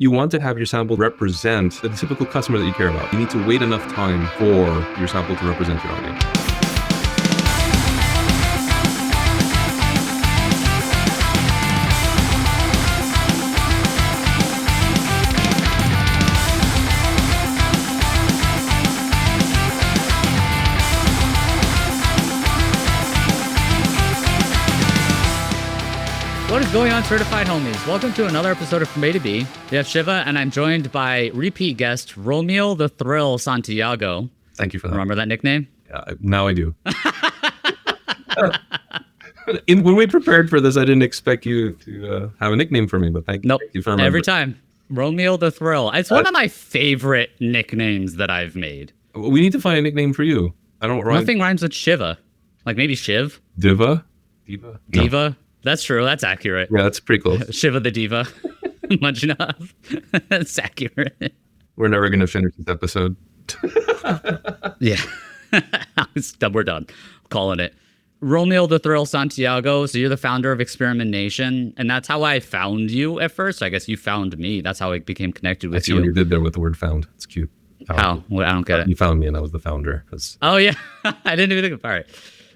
You want to have your sample represent the typical customer that you care about. You need to wait enough time for your sample to represent your audience. What is going on, certified homies? Welcome to another episode of From A to B. We have Shiva, and I'm joined by repeat guest Rommil the Thrill Santiago. Thank you for that. Remember that nickname? Now I do. When we prepared for this, I didn't expect you to have a nickname for me, but thank you for remembering. Every time. Rommil the Thrill. It's one of my favorite nicknames that I've made. We need to find a nickname for you. Nothing rhymes with Shiva. Like maybe Shiv? Diva? Diva? No. That's true. That's accurate. Yeah, that's pretty close. Shiva the Diva. Manjunath. That's accurate. We're never going to finish this episode. Yeah. We're done. Calling it. Rommil the Thrill Santiago. So you're the founder of Experimentation. And that's how I found you at first. I guess you found me. That's how I became connected with you. I see what you did there with the word found. It's cute. How? Well, I don't get it. You found me and I was the founder. Oh, yeah. I didn't even think of it. All right.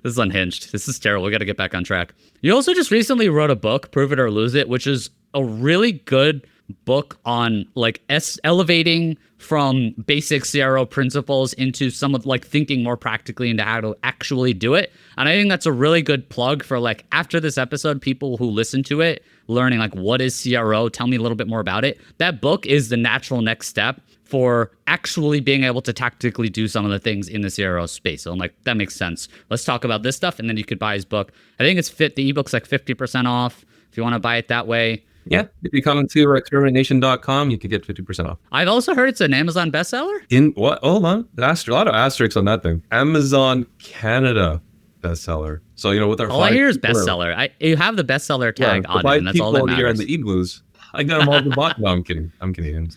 This is unhinged. This is terrible. We got to get back on track. You also just recently wrote a book, Prove It or Lose It, which is a really good book on like elevating from basic CRO principles into some of like thinking more practically into how to actually do it. And I think that's a really good plug for like after this episode, people who listen to it, learning like what is CRO, tell me a little bit more about it. That book is the natural next step for actually being able to tactically do some of the things in the CRO space. So I'm like, that makes sense. Let's talk about this stuff. And then you could buy his book. I think the ebook's like 50% off if you want to buy it that way. Yeah. If you come to experimentation.com, you could get 50% off. I've also heard it's an Amazon bestseller. In what? Hold on. A lot of asterisks on that thing. Amazon Canada bestseller. So, with our all I hear is bestseller. You have the bestseller tag on it, and that's all that matters. Here in the igloos, I got them all at the bottom. No, I'm kidding. I'm Canadian.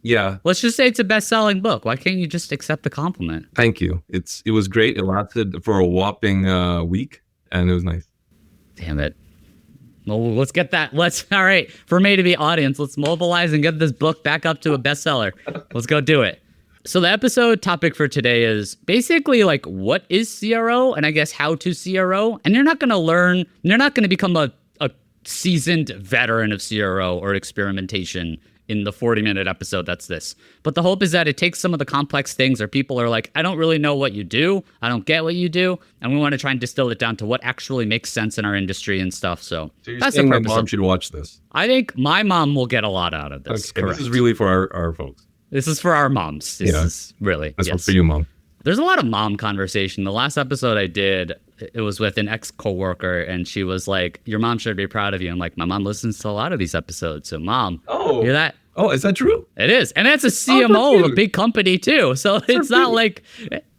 Yeah. Let's just say it's a best-selling book. Why can't you just accept the compliment? Thank you. It was great. It lasted for a whopping week, and it was nice. Damn it. Well, let's get that. All right. For me to be audience, let's mobilize and get this book back up to a bestseller. Let's go do it. So the episode topic for today is basically like, what is CRO? And I guess how to CRO. And you're not going to become a seasoned veteran of CRO or experimentation in the 40-minute episode that's this. But the hope is that it takes some of the complex things where people are like, I don't really know what you do. I don't get what you do. And we want to try and distill it down to what actually makes sense in our industry and stuff. So you're that's saying the my purpose. Mom should watch this. I think my mom will get a lot out of this. Okay, this is really for our folks. This is for our moms. This is really. That's for you, Mom. There's a lot of mom conversation. The last episode I did, it was with an ex-coworker, and she was like, your mom should be proud of you. I'm like, my mom listens to a lot of these episodes. So, Mom, hear that? Oh, is that true? It is. And that's a CMO of a big company, too. So it's not like,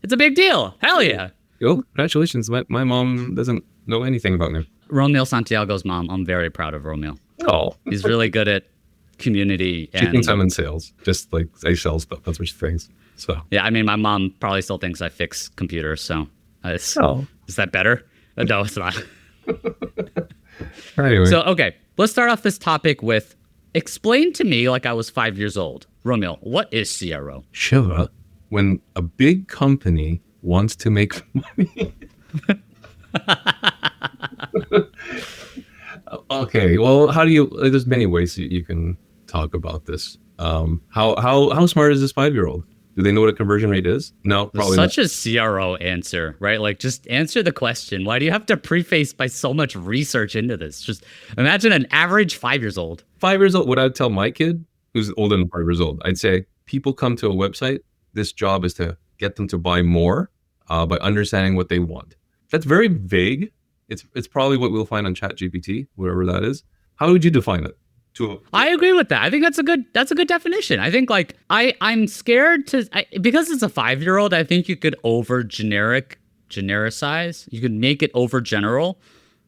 it's a big deal. Hell yeah. Oh, congratulations. My mom doesn't know anything about me. Rommil Santiago's mom. I'm very proud of Rommil. Oh. He's really good at community. She thinks I'm in sales. Just like I sell stuff. That's what she thinks. So yeah, I mean, my mom probably still thinks I fix computers. So is that better? No, it's not. Anyway. So, okay, let's start off this topic with explain to me like I was 5 years old. Rommil, what is CRO? Shiva, when a big company wants to make money. Okay, well, there's many ways you can talk about this. How smart is this 5-year-old? Do they know what a conversion rate is? No, probably not. Such a CRO answer, right? Like, just answer the question. Why do you have to preface by so much research into this? Just imagine an average 5 years old. 5 years old, what I'd tell my kid, who's older than 5 years old, I'd say, people come to a website. This job is to get them to buy more by understanding what they want. That's very vague. It's probably what we'll find on ChatGPT, whatever that is. How would you define it? I agree with that. I think that's a good definition. I think like I'm scared because it's a 5-year-old. I think you could genericize. You could make it over general.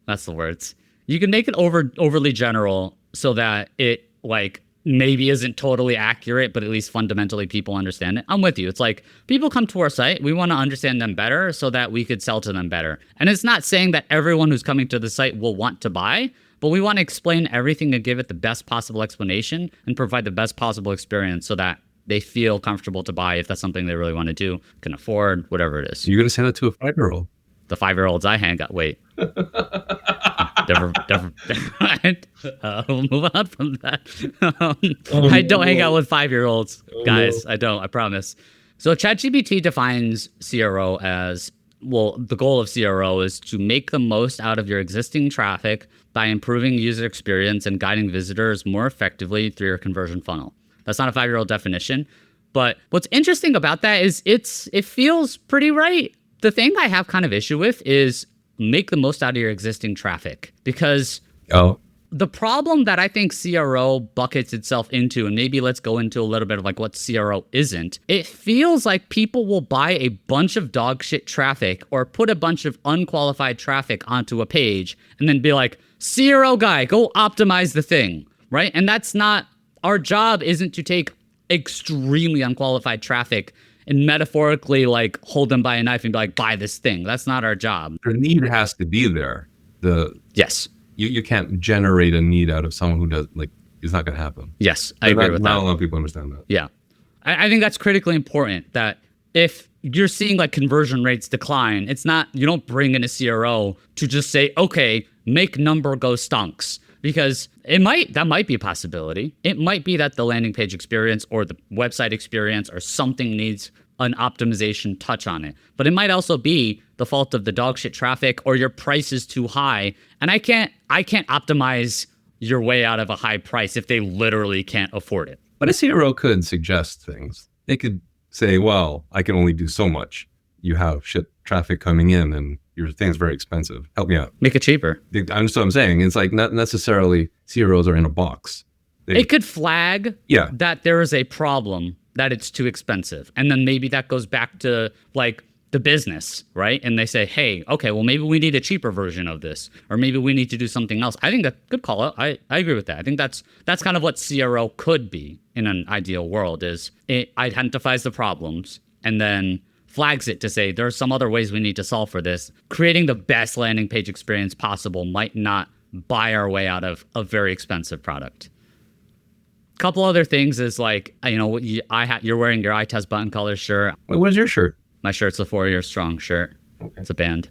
That's the words. You can make it overly general so that it like maybe isn't totally accurate, but at least fundamentally people understand it. I'm with you. It's like people come to our site. We want to understand them better so that we could sell to them better. And it's not saying that everyone who's coming to the site will want to buy, but we want to explain everything to give it the best possible explanation and provide the best possible experience so that they feel comfortable to buy if that's something they really want to do, can afford, whatever it is. You're going to say that to a 5-year-old? The 5-year-olds I hang out, wait. Never mind. We'll move on from that. I don't hang out with 5-year-olds, guys. I don't, I promise. So ChatGPT defines CRO as, well, the goal of CRO is to make the most out of your existing traffic by improving user experience and guiding visitors more effectively through your conversion funnel. That's not a 5-year-old definition. But what's interesting about that is it feels pretty right. The thing I have kind of issue with is make the most out of your existing traffic, because the problem that I think CRO buckets itself into, and maybe let's go into a little bit of like what CRO isn't, it feels like people will buy a bunch of dog shit traffic or put a bunch of unqualified traffic onto a page and then be like, CRO guy, go optimize the thing, right? And that's not, our job isn't to take extremely unqualified traffic and metaphorically like hold them by a knife and be like, buy this thing. That's not our job. Your need has to be there. Yes. You can't generate a need out of someone who does, like, it's not going to happen. Yes, I agree with that. Not a lot of people understand that. Yeah. I think that's critically important, that if you're seeing like conversion rates decline, it's not, you don't bring in a CRO to just say, okay, make number go stonks. Because that might be a possibility. It might be that the landing page experience or the website experience or something needs an optimization touch on it. But it might also be the fault of the dog shit traffic or your price is too high. And I can't optimize your way out of a high price if they literally can't afford it. But a CRO could suggest things. They could say, well, I can only do so much. You have shit traffic coming in and your thing's very expensive. Help me out. Make it cheaper. That's what I'm saying. It's like not necessarily CROs are in a box. It could flag that there is a problem, that it's too expensive. And then maybe that goes back to like the business, right? And they say, hey, okay, well, maybe we need a cheaper version of this, or maybe we need to do something else. I think that good call out. I agree with that. I think that's kind of what CRO could be in an ideal world, is it identifies the problems and then flags it to say there's some other ways we need to solve for this. Creating the best landing page experience possible might not buy our way out of a very expensive product. Couple other things is like, you know, you're wearing your eye test button color shirt. What is your shirt? My shirt's a 4 Year Strong shirt. Okay. It's a band.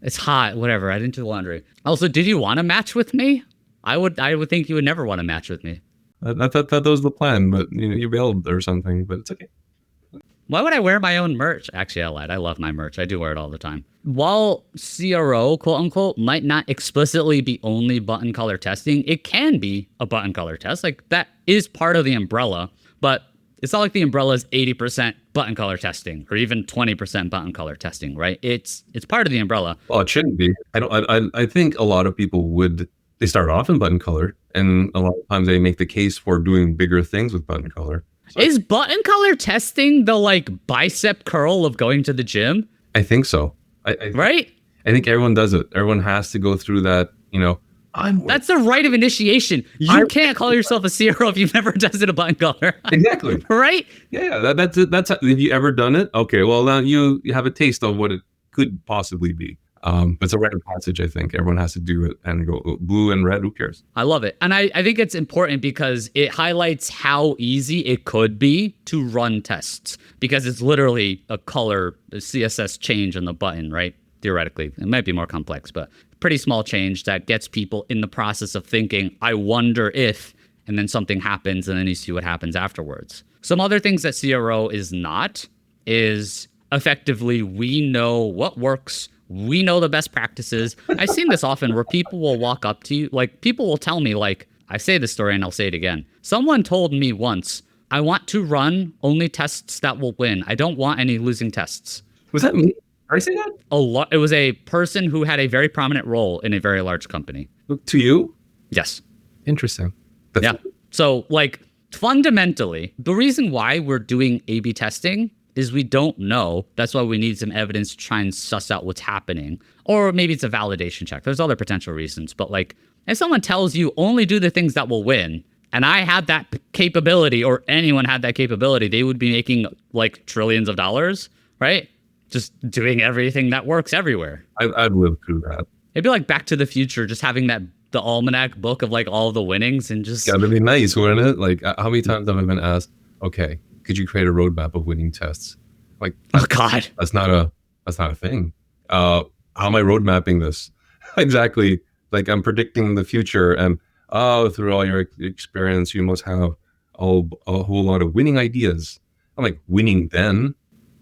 It's hot, whatever. I didn't do the laundry. Also, did you want to match with me? I would think you would never want to match with me. I thought that was the plan, but you bailed or something, but it's okay. Why would I wear my own merch? Actually, I lied. I love my merch. I do wear it all the time. While CRO, quote unquote, might not explicitly be only button color testing, it can be a button color test. Like that is part of the umbrella, but it's not like the umbrella is 80% button color testing or even 20% button color testing, right? It's part of the umbrella. Well, it shouldn't be. I think a lot of people they start off in button color, and a lot of times they make the case for doing bigger things with button color. So is button color testing the like bicep curl of going to the gym? I think so. Right? I think everyone does it. Everyone has to go through that, That's the rite of initiation. You can't call yourself a CRO if you've never tested a button color. Exactly. Right? Yeah. That's have you ever done it? Okay. Well, now you have a taste of what it could possibly be. But it's a rite of passage, I think. Everyone has to do it and go blue and red. Who cares? I love it. And I think it's important because it highlights how easy it could be to run tests, because it's literally a CSS change on the button, right? Theoretically, it might be more complex, but pretty small change that gets people in the process of thinking, I wonder if, and then something happens and then you see what happens afterwards. Some other things that CRO is not is effectively, we know what works. We know the best practices. I've seen this often where people will walk up to you, like people will tell me, like, I say this story and I'll say it again. Someone told me once, I want to run only tests that will win. I don't want any losing tests. Was that me? Did I say that? It was a person who had a very prominent role in a very large company. To you? Yes. Interesting. Yeah. So like fundamentally, the reason why we're doing A/B testing is we don't know. That's why we need some evidence to try and suss out what's happening. Or maybe it's a validation check. There's other potential reasons. But like, if someone tells you only do the things that will win, and I had that capability, or anyone had that capability, they would be making like trillions of dollars, right? Just doing everything that works everywhere. I've lived through that. It'd be like Back to the Future, just having that the almanac book of like all the winnings and just Yeah, that'd be nice, wouldn't it? Like, how many times have I been asked, okay, could you create a roadmap of winning tests? Like, oh god. that's not a thing. How am I road mapping this? Exactly. Like, I'm predicting the future, and through all your experience, you must have a whole lot of winning ideas. I'm like, winning then?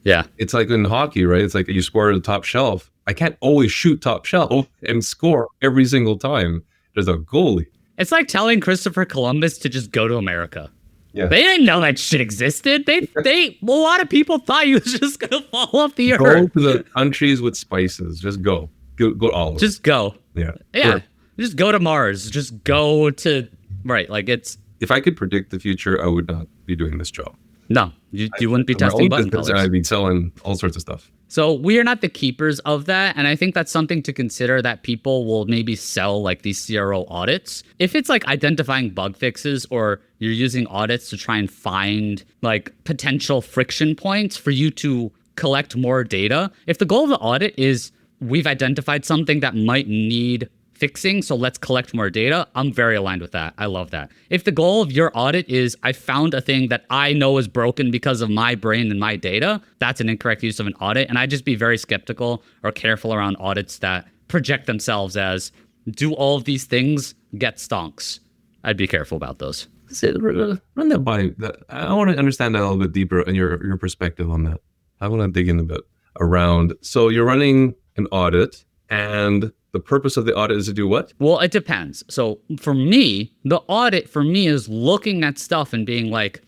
Yeah. It's like in hockey, right? It's like you score at the top shelf. I can't always shoot top shelf and score every single time. There's a goalie. It's like telling Christopher Columbus to just go to America. Yeah. They didn't know that shit existed. A lot of people thought he was just gonna fall off the Go earth. to the countries with spices. Just go. Go all over. Just go. Yeah. Yeah. Sure. Just go to Mars. Just go to right. Like it's If I could predict the future, I would not be doing this job. no. You wouldn't be My testing own button business, colors. I'd be selling all sorts of stuff. So we are not the keepers of that. And I think that's something to consider that people will maybe sell like these CRO audits. If it's like identifying bug fixes or you're using audits to try and find like potential friction points for you to collect more data. If the goal of the audit is we've identified something that might need fixing, so let's collect more data, I'm very aligned with that. I love that. If the goal of your audit is I found a thing that I know is broken because of my brain and my data, that's an incorrect use of an audit. And I'd just be very skeptical or careful around audits that project themselves as do all of these things get stonks. I'd be careful about those. Run that by. I want to understand that a little bit deeper and your perspective on that. I want to dig in a bit around. So you're running an audit, and the purpose of the audit is to do what? Well, it depends. So for me, the audit for me is looking at stuff and being like,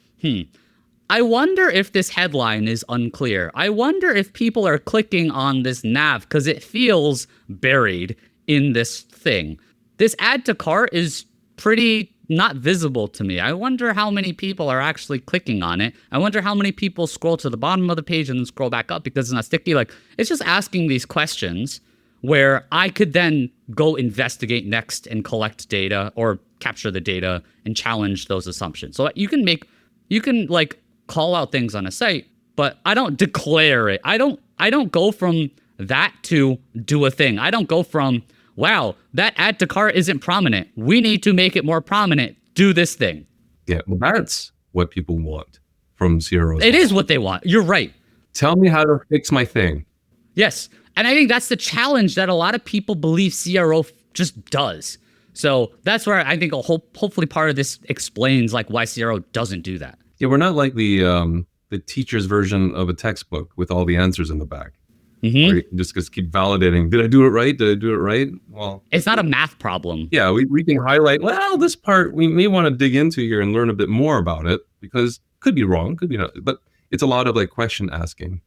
I wonder if this headline is unclear. I wonder if people are clicking on this nav because it feels buried in this thing. This add to cart is pretty not visible to me. I wonder how many people are actually clicking on it. I wonder how many people scroll to the bottom of the page and then scroll back up because it's not sticky. Like, it's just asking these questions where I could then go investigate next and collect data or capture the data and challenge those assumptions. So you can like call out things on a site, but I don't declare it. I don't go from that to do a thing. I don't go from, wow, that add to cart isn't prominent. We need to make it more prominent. Do this thing. Yeah, well, that's what people want from CROs. It is what they want. You're right. Tell me how to fix my thing. Yes. And I think that's the challenge that a lot of people believe CRO just does. So that's where I think hopefully part of this explains like why CRO doesn't do that. Yeah, we're not like the teacher's version of a textbook with all the answers in the back. Mm-hmm. Where you can just keep validating. Did I do it right? Did I do it right? Well, it's not a math problem. Yeah, we can highlight, well, this part we may want to dig into here and learn a bit more about it because could be wrong, could be not. But it's a lot of like question asking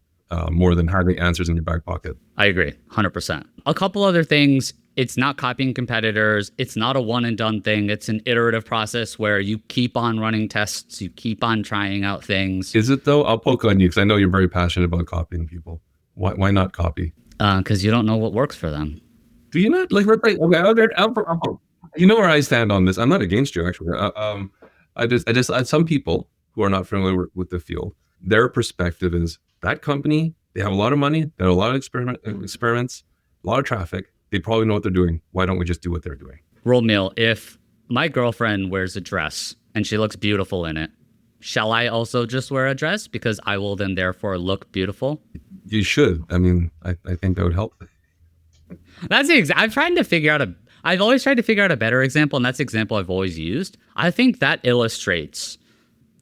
more than having answers in your back pocket. I agree, 100%. A couple other things. It's not copying competitors. It's not a one and done thing. It's an iterative process where you keep on running tests. You keep on trying out things. Is it though? I'll poke on you because I know you're very passionate about copying people. Why not copy? Because you don't know what works for them. Do you not? Like, okay, you know where I stand on this. I'm not against you, actually. Some people who are not familiar with the field, their perspective is that company, they have a lot of money, they have a lot of experiments, a lot of traffic. They probably know what they're doing. Why don't we just do what they're doing? Rommil, if my girlfriend wears a dress and she looks beautiful in it, shall I also just wear a dress because I will then therefore look beautiful? You should. I mean, I think that would help. That's the I've always tried to figure out a better example, and that's the example I've always used. I think that illustrates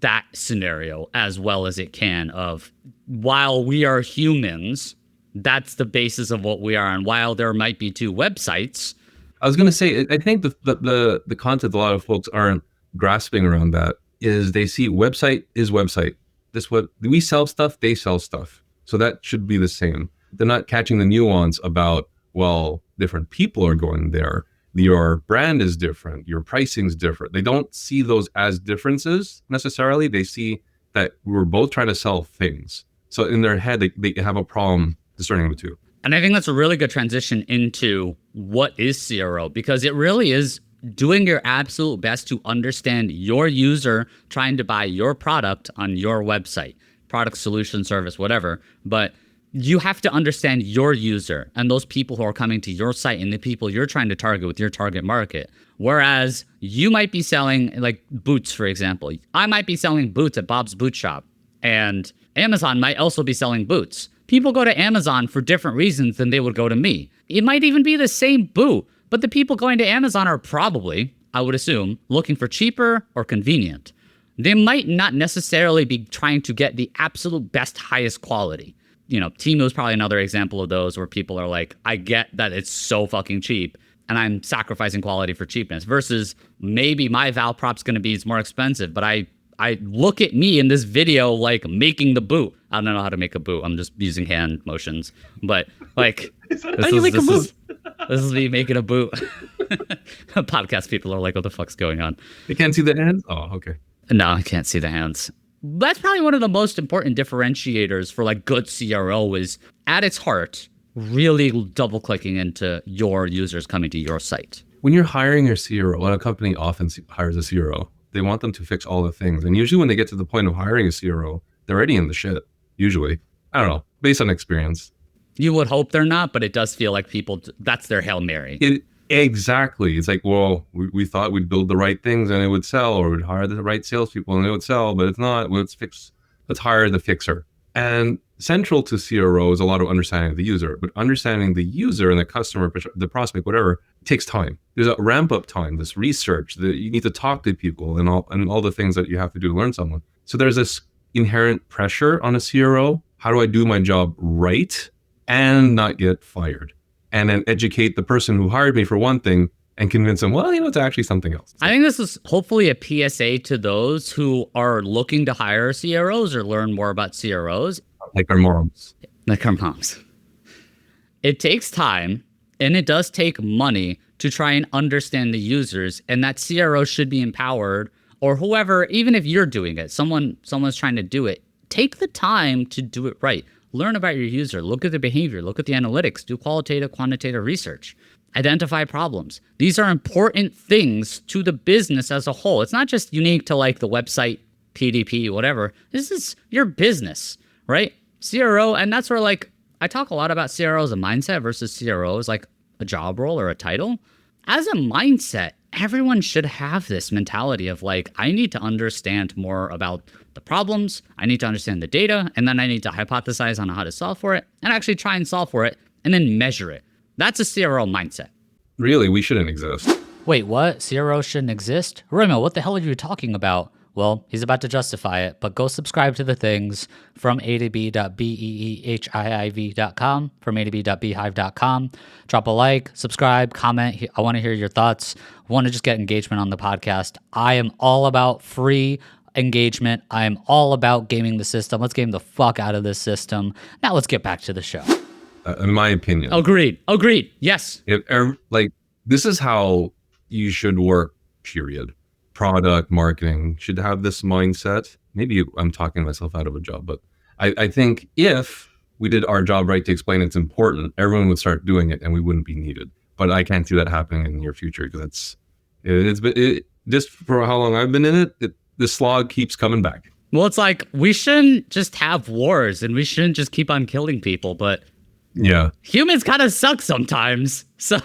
that scenario as well as it can of while we are humans, that's the basis of what we are. And while there might be two websites. I was going to say, I think the concept a lot of folks aren't grasping around that is they see website is website. We sell stuff, they sell stuff. So that should be the same. They're not catching the nuance about, well, different people are going there. Your brand is different. Your pricing is different. They don't see those as differences necessarily. They see that we're both trying to sell things. So in their head, they have a problem discerning the two. And I think that's a really good transition into what is CRO, because it really is doing your absolute best to understand your user trying to buy your product on your website, product, solution, service, whatever. But you have to understand your user and those people who are coming to your site and the people you're trying to target with your target market. Whereas you might be selling like boots, for example. I might be selling boots at Bob's Boot Shop, and Amazon might also be selling boots. People go to Amazon for different reasons than they would go to me. It might even be the same boot, but the people going to Amazon are probably, I would assume, looking for cheaper or convenient. They might not necessarily be trying to get the absolute best, highest quality. You know, Temu is probably another example of those where people are like, I get that it's so fucking cheap and I'm sacrificing quality for cheapness, versus maybe my val prop's going to be more expensive, but I look at me in this video like making the boot. I don't know how to make a boot. I'm just using hand motions, but like this is me making a boot. Podcast people are like, what the fuck's going on? They can't see the hands? Oh, okay. No, I can't see the hands. That's probably one of the most important differentiators for like good CRO is at its heart, really double clicking into your users coming to your site. When you're hiring your CRO, when a company often hires a CRO, they want them to fix all the things. And usually when they get to the point of hiring a CRO, they're already in the shit. Usually. I don't know. Based on experience. You would hope they're not, but it does feel like people, that's their Hail Mary. Exactly. It's like, well, we thought we'd build the right things and it would sell, or we'd hire the right salespeople and it would sell, but it's not. Well, let's hire the fixer. And central to CRO is a lot of understanding of the user, but understanding the user and the customer, the prospect, whatever, takes time. There's a ramp up time, this research that you need to talk to people and all the things that you have to do to learn someone. So there's this inherent pressure on a CRO. How do I do my job right and not get fired? And then educate the person who hired me for one thing and convince them, well, it's actually something else. I think this is hopefully a PSA to those who are looking to hire CROs or learn more about CROs. Like our moms. Like our moms. It takes time and it does take money to try and understand the users, and that CRO should be empowered, or whoever, even if you're doing it, someone's trying to do it, take the time to do it right. Learn about your user, look at the behavior, look at the analytics, do qualitative, quantitative research, identify problems. These are important things to the business as a whole. It's not just unique to like the website, PDP, whatever. This is your business, right? CRO, and that's where like, I talk a lot about CRO as a mindset versus CRO as like a job role or a title. As a mindset, everyone should have this mentality of like, I need to understand more about the problems, I need to understand the data, and then I need to hypothesize on how to solve for it, and actually try and solve for it, and then measure it. That's a CRO mindset. Really, we shouldn't exist. Wait, what? CRO shouldn't exist? Rommil, what the hell are you talking about? Well, he's about to justify it, but go subscribe to the things from a2b.beehiiv.com, from a2b.beehive.com. Drop a like, subscribe, comment. I want to hear your thoughts. I want to just get engagement on the podcast. I am all about free engagement. I am all about gaming the system. Let's game the fuck out of this system. Now let's get back to the show. In my opinion. Agreed. Yes. This is how you should work, period. Product marketing should have this mindset. Maybe I'm talking myself out of a job, but I think if we did our job right to explain it's important, everyone would start doing it and we wouldn't be needed. But I can't see that happening in the near future because just for how long I've been in it, the slog keeps coming back. Well, it's like we shouldn't just have wars and we shouldn't just keep on killing people, but yeah, humans kind of suck sometimes. So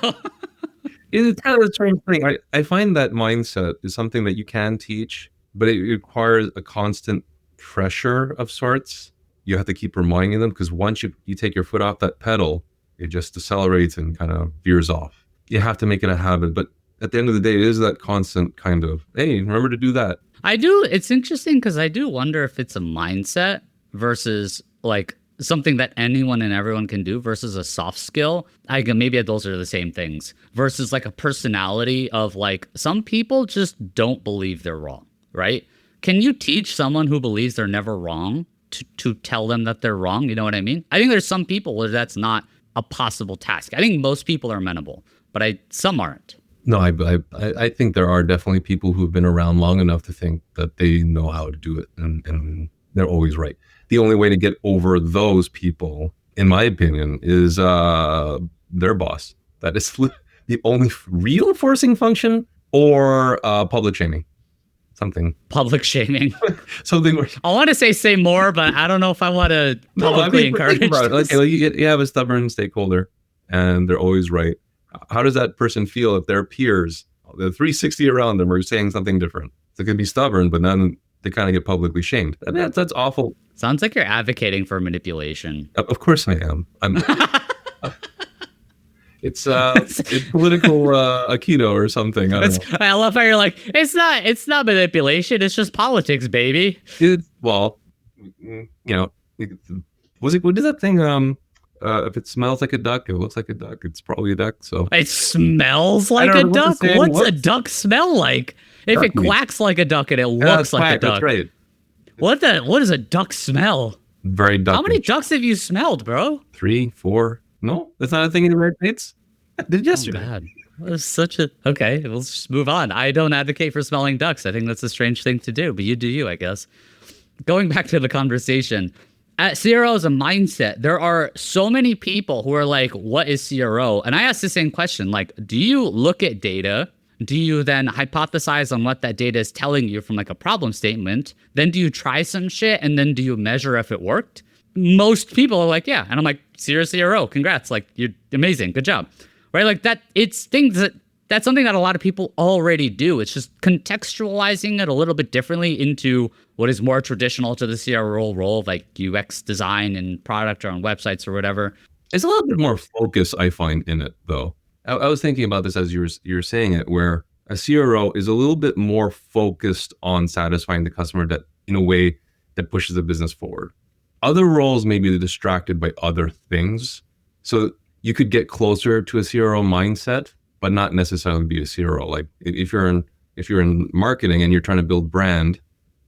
it's kind of a strange thing. I find that mindset is something that you can teach, but it requires a constant pressure of sorts. You have to keep reminding them, because once you take your foot off that pedal, it just decelerates and kind of veers off. You have to make it a habit, but at the end of the day, it is that constant kind of, hey, remember to do that. I do. It's interesting because I do wonder if it's a mindset versus like something that anyone and everyone can do versus a soft skill. Maybe those are the same things versus like a personality of like some people just don't believe they're wrong, right? Can you teach someone who believes they're never wrong to tell them that they're wrong? You know what I mean? I think there's some people where that's not a possible task. I think most people are amenable, but some aren't. No, I think there are definitely people who've been around long enough to think that they know how to do it and they're always right. The only way to get over those people, in my opinion, is their boss. That is the only real forcing function, or public shaming. something. Public shaming. Something where I want to say more, but I don't know if I want to publicly encourage think about it. this. Okay, you have a stubborn stakeholder and they're always right. How does that person feel if their peers, the 360 around them, are saying something different? They can be stubborn, but then they kind of get publicly shamed. I mean, that's awful. Sounds like you're advocating for manipulation. Of course I am. It's political Aikido or something. I don't know. I love how you're like, it's not manipulation, it's just politics, baby. Dude, well, what is that thing? If it smells like a duck, it looks like a duck. It's probably a duck. So It smells like a duck. What's a duck smell like? If it quacks like a duck and it looks like a duck. That's right. What does a duck smell? Very duck. How many ducks have you smelled, bro? 3, 4. No, that's not a thing in the United States. I did yesterday. Bad. That was such a okay. Let's just move on. I don't advocate for smelling ducks. I think that's a strange thing to do, but you do you, I guess. Going back to the conversation, at CRO as a mindset, there are so many people who are like, "What is CRO?" And I asked the same question: like, do you look at data? Do you then hypothesize on what that data is telling you from like a problem statement? Then do you try some shit and then do you measure if it worked? Most people are like, yeah. And I'm like, CRO, congrats. Like, you're amazing. Good job. Right? Like that's something that a lot of people already do. It's just contextualizing it a little bit differently into what is more traditional to the CRO role of like UX design and product or on websites or whatever. It's a little bit more focus, I find, in it, though. I was thinking about this as you were saying it, where a CRO is a little bit more focused on satisfying the customer that in a way that pushes the business forward. Other roles may be distracted by other things. So you could get closer to a CRO mindset, but not necessarily be a CRO. Like if you're in marketing and you're trying to build brand,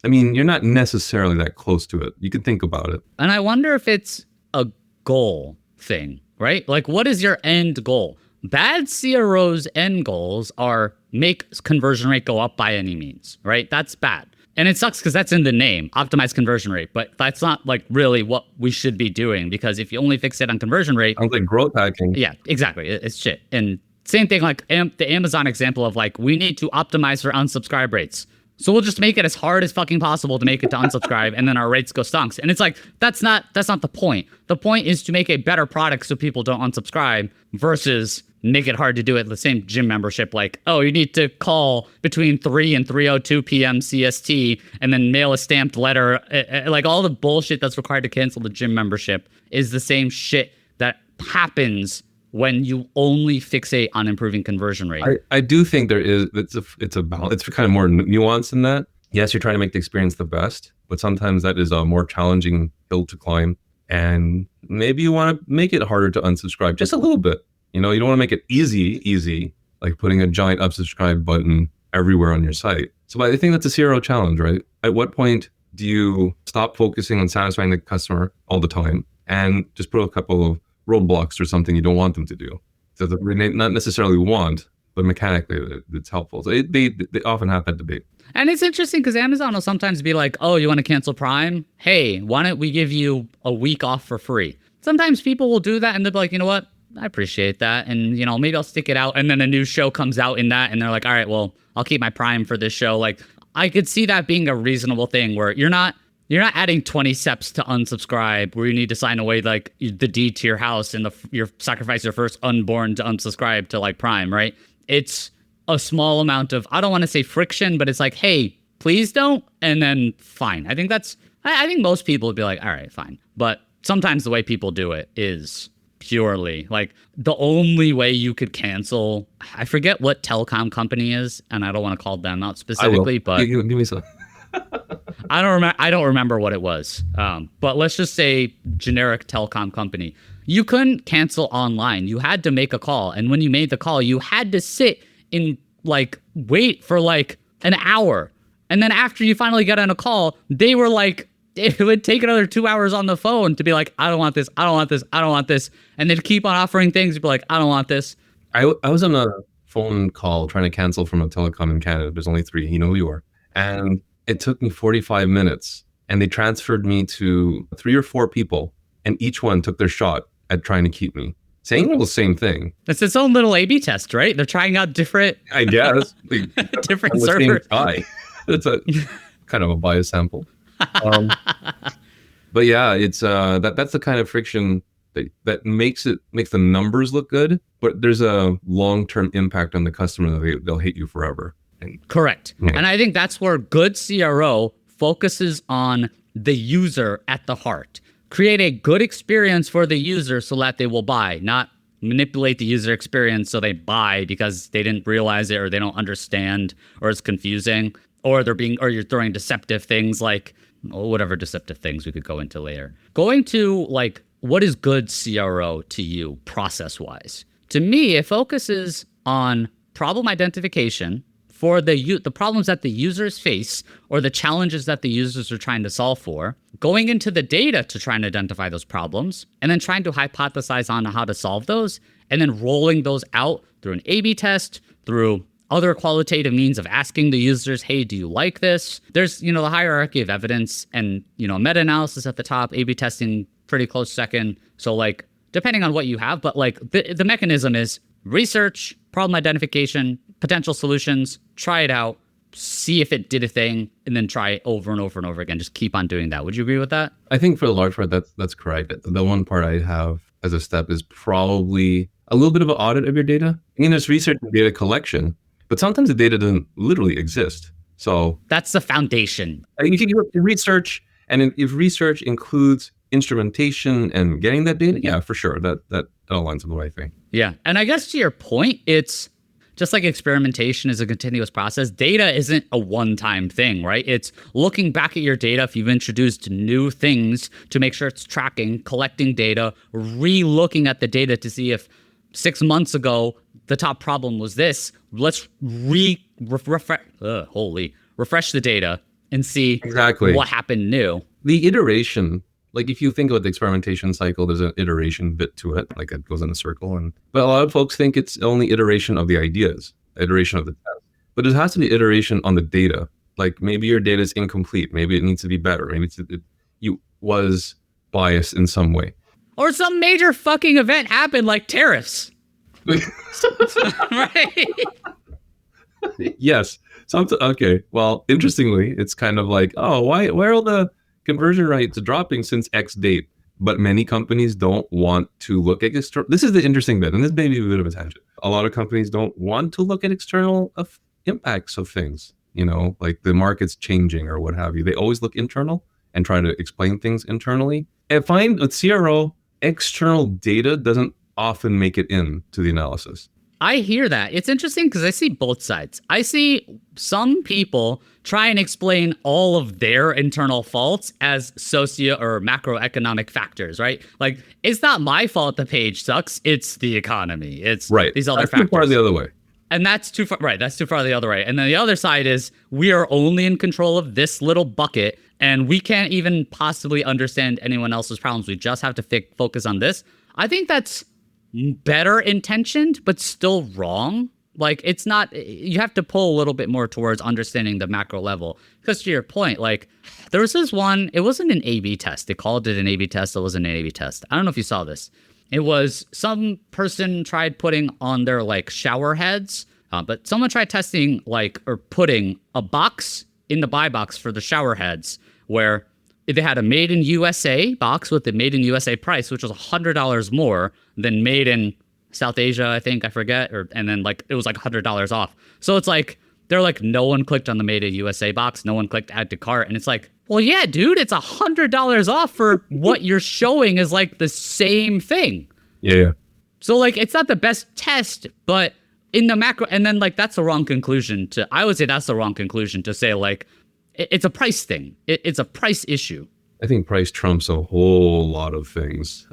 I mean, you're not necessarily that close to it. You can think about it. And I wonder if it's a goal thing, right? Like, what is your end goal? Bad CROs' end goals are make conversion rate go up by any means, right? That's bad. And it sucks because that's in the name, optimize conversion rate. But that's not like really what we should be doing, because if you only fix it on conversion rate. Sounds like growth hacking. Yeah, exactly. It's shit. And same thing like the Amazon example of like, we need to optimize for unsubscribe rates. So we'll just make it as hard as fucking possible to make it to unsubscribe, and then our rates go stonks. And it's like, that's not the point. The point is to make a better product so people don't unsubscribe versus make it hard to do it. The same gym membership, like, oh, you need to call between 3 and 3:02 p.m. CST and then mail a stamped letter. Like all the bullshit that's required to cancel the gym membership is the same shit that happens when you only fixate on improving conversion rate. I do think it's a balance. It's kind of more nuanced than that. Yes, you're trying to make the experience the best, but sometimes that is a more challenging hill to climb. And maybe you want to make it harder to unsubscribe just a little bit. You know, you don't want to make it easy, like putting a giant unsubscribe button everywhere on your site. So I think that's a CRO challenge, right? At what point do you stop focusing on satisfying the customer all the time and just put a couple of roadblocks or something you don't want them to do? So that they not necessarily want, but mechanically it's helpful. So they often have that debate. And it's interesting because Amazon will sometimes be like, oh, you want to cancel Prime? Hey, why don't we give you a week off for free? Sometimes people will do that and they'll be like, you know what? I appreciate that. And, you know, maybe I'll stick it out. And then a new show comes out in that. And they're like, all right, well, I'll keep my Prime for this show. Like, I could see that being a reasonable thing where you're not adding 20 steps to unsubscribe where you need to sign away like the deed to your house and you sacrifice your first unborn to unsubscribe to like Prime, right? It's a small amount of, I don't want to say friction, but it's like, hey, please don't. And then fine. I think most people would be like, all right, fine. But sometimes the way people do it is purely like the only way you could cancel. I forget what telecom company is, and I don't want to call them out specifically, but give me some. I don't remember what it was. But let's just say generic telecom company. You couldn't cancel online. You had to make a call. And when you made the call, you had to sit in like wait for like an hour. And then after you finally got on a call, they were like, it would take another 2 hours on the phone to be like, I don't want this. I don't want this. I don't want this. And they'd keep on offering things. You'd be like, I don't want this. I was on a phone call trying to cancel from a telecom in Canada. There's only 3. You know who you are. And it took me 45 minutes. And they transferred me to 3 or 4 people. And each one took their shot at trying to keep me. Saying the same thing. It's its own little A/B test, right? They're trying out different, I guess, different servers. It's a kind of a biased sample. Um, but yeah, it's that's the kind of friction that makes the numbers look good, but there's a long-term impact on the customer that they'll hate you forever. Correct. Yeah. And I think that's where good CRO focuses on the user at the heart. Create a good experience for the user so that they will buy, not manipulate the user experience so they buy because they didn't realize it or they don't understand or it's confusing or you're throwing deceptive things like whatever deceptive things we could go into later. Going to like what is good CRO to you process-wise? To me, it focuses on problem identification for the problems that the users face or the challenges that the users are trying to solve for, going into the data to try and identify those problems, and then trying to hypothesize on how to solve those, and then rolling those out through an A/B test, through other qualitative means of asking the users, hey, do you like this? There's, the hierarchy of evidence and, meta-analysis at the top, A/B testing pretty close second. So like, depending on what you have, but like the mechanism is research, problem identification, potential solutions, try it out, see if it did a thing, and then try it over and over and over again. Just keep on doing that. Would you agree with that? I think for the large part, that's correct. The one part I have as a step is probably a little bit of an audit of your data. There's research and data collection, but sometimes the data doesn't literally exist. So that's the foundation. You can do research, and if research includes instrumentation and getting that data, yeah, for sure, that aligns with what I think. Yeah, and I guess to your point, it's just like experimentation is a continuous process. Data isn't a one-time thing, right? It's looking back at your data if you've introduced new things to make sure it's tracking, collecting data, re-looking at the data to see if 6 months ago the top problem was this. Let's refresh the data and see exactly what happened new. The iteration, like if you think about the experimentation cycle, there's an iteration bit to it, like it goes in a circle. But a lot of folks think it's only iteration of the ideas, iteration of the test. But it has to be iteration on the data. Like maybe your data is incomplete. Maybe it needs to be better. Maybe you was biased in some way. Or some major fucking event happened like tariffs. Right? Yes. Okay. Well, interestingly, it's kind of like, why are all the conversion rates dropping since X date? But many companies don't want to look at external. This is the interesting bit, and this may be a bit of a tangent. A lot of companies don't want to look at external impacts of things, like the market's changing or what have you. They always look internal and try to explain things internally. And find with CRO, external data doesn't often make it into the analysis. I hear that. It's interesting because I see both sides. I see some people try and explain all of their internal faults as socio or macroeconomic factors, right? Like, it's not my fault the page sucks. It's the economy. It's these other factors. Too far the other way. And that's too far. Right. That's too far the other way. And then the other side is we are only in control of this little bucket and we can't even possibly understand anyone else's problems. We just have to focus on this. I think that's better intentioned, but still wrong. Like, it's not, you have to pull a little bit more towards understanding the macro level. Because to your point, like, there was this one, it wasn't an A/B test. They called it an A/B test. It wasn't an A/B test. I don't know if you saw this. It was some person tried putting on their, like, shower heads, but someone tried testing, like, or putting a box in the buy box for the shower heads where they had a made in USA box with the made in USA price, which was $100 more than made in South Asia, I think, I forget. And then like, it was like $100 off. So it's like, they're like, no one clicked on the made in USA box. No one clicked add to cart. And it's like, well, yeah, dude, it's $100 off for what you're showing is like the same thing. Yeah. So like, it's not the best test, but in the macro, and then like, that's the wrong conclusion I would say that's the wrong conclusion to say like, it's a price thing. It's a price issue. I think price trumps a whole lot of things.